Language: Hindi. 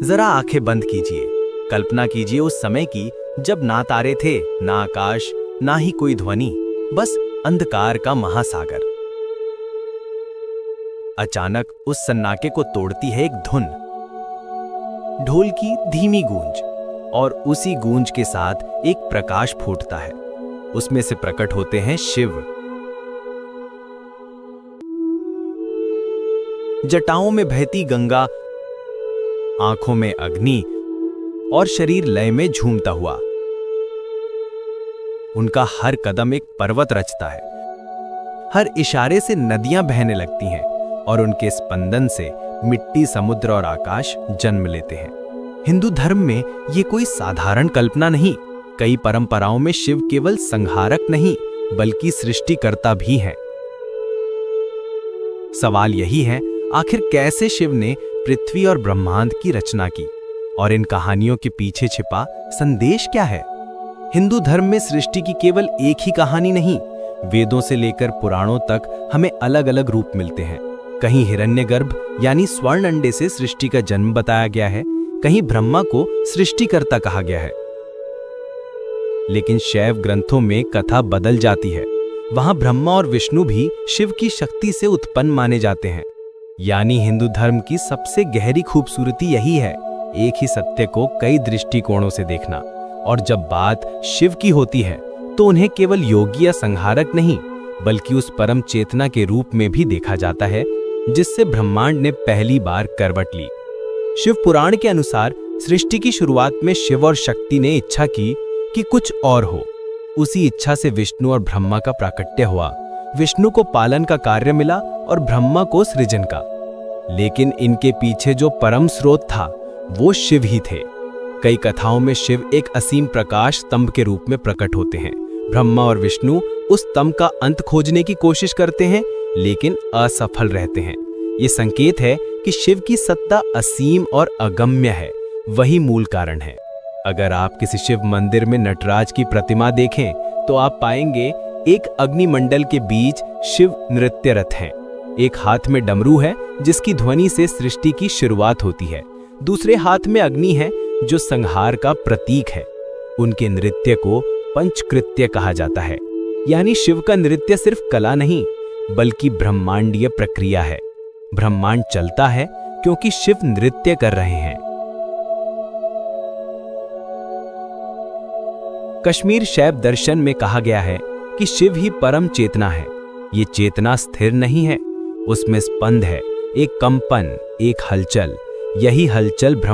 जरा आंखें बंद कीजिए। कल्पना कीजिए उस समय की जब ना तारे थे, ना आकाश, ना ही कोई ध्वनि, बस अंधकार का महासागर। अचानक उस सन्नाटे को तोड़ती है एक धुन, ढोल की धीमी गूंज, और उसी गूंज के साथ एक प्रकाश फूटता है। उसमें से प्रकट होते हैं शिव। जटाओं में बहती गंगा, आंखों में अग्नि और शरीर लय में झूमता हुआ। उनका हर कदम एक पर्वत रचता है, हर इशारे से नदियां बहने लगती हैं और उनके स्पंदन से मिट्टी, समुद्र और आकाश जन्म लेते हैं। हिंदू धर्म में ये कोई साधारण कल्पना नहीं। कई परंपराओं में शिव केवल संहारक नहीं बल्कि सृष्टिकर्ता भी हैं। सवाल यही है, आखिर कैसे शिव ने पृथ्वी और ब्रह्मांड की रचना की, और इन कहानियों के पीछे छिपा संदेश क्या है? हिंदू धर्म में सृष्टि की केवल एक ही कहानी नहीं, वेदों से लेकर पुराणों तक हमें अलग अलग रूप मिलते हैं। कहीं हिरण्यगर्भ यानी स्वर्ण अंडे से सृष्टि का जन्म बताया गया है, कहीं ब्रह्मा को सृष्टिकर्ता कहा गया है। लेकिन शैव ग्रंथों में कथा बदल जाती है। वहां ब्रह्मा और विष्णु भी शिव की शक्ति से उत्पन्न माने जाते हैं। यानी हिंदू धर्म की सबसे गहरी खूबसूरती यही है, एक ही सत्य को कई दृष्टिकोणों से देखना। और जब बात शिव की होती है तो उन्हें केवल योगी या संहारक नहीं बल्कि उस परम चेतना के रूप में भी देखा जाता है जिससे ब्रह्मांड ने पहली बार करवट ली। शिव पुराण के अनुसार सृष्टि की शुरुआत में शिव और शक्ति ने इच्छा की कि कुछ और हो। उसी इच्छा से विष्णु और ब्रह्मा का प्राकट्य हुआ। विष्णु को पालन का कार्य मिला और ब्रह्मा को सृजन का। लेकिन इनके पीछे जो परम स्रोत था वो शिव ही थे। कई कथाओं में शिव एक असीम प्रकाश स्तंभ के रूप में प्रकट होते हैं। ब्रह्मा और विष्णु उस स्तंभ का अंत खोजने की कोशिश करते हैं लेकिन असफल रहते हैं। ये संकेत है कि शिव की सत्ता असीम और अगम्य है, वही मूल कारण है। अगर आप किसी शिव मंदिर में नटराज की प्रतिमा देखें तो आप पाएंगे एक अग्निमंडल के बीच शिव नृत्यरत हैं। एक हाथ में डमरू है जिसकी ध्वनि से सृष्टि की शुरुआत होती है। दूसरे हाथ में अग्नि है जो संहार का प्रतीक है। उनके नृत्य को पंचकृत्य कहा जाता है। यानी शिव का नृत्य सिर्फ कला नहीं बल्कि ब्रह्मांडीय प्रक्रिया है। ब्रह्मांड चलता है क्योंकि शिव नृत्य कर रहे हैं। कश्मीर शैव दर्शन में कहा गया है कि शिव ही परम चेतना है। ये चेतना स्थिर नहीं है, उसमें स्पंद है, एक कंपन, एक हलचल। यही हलचल ब्रह्मांड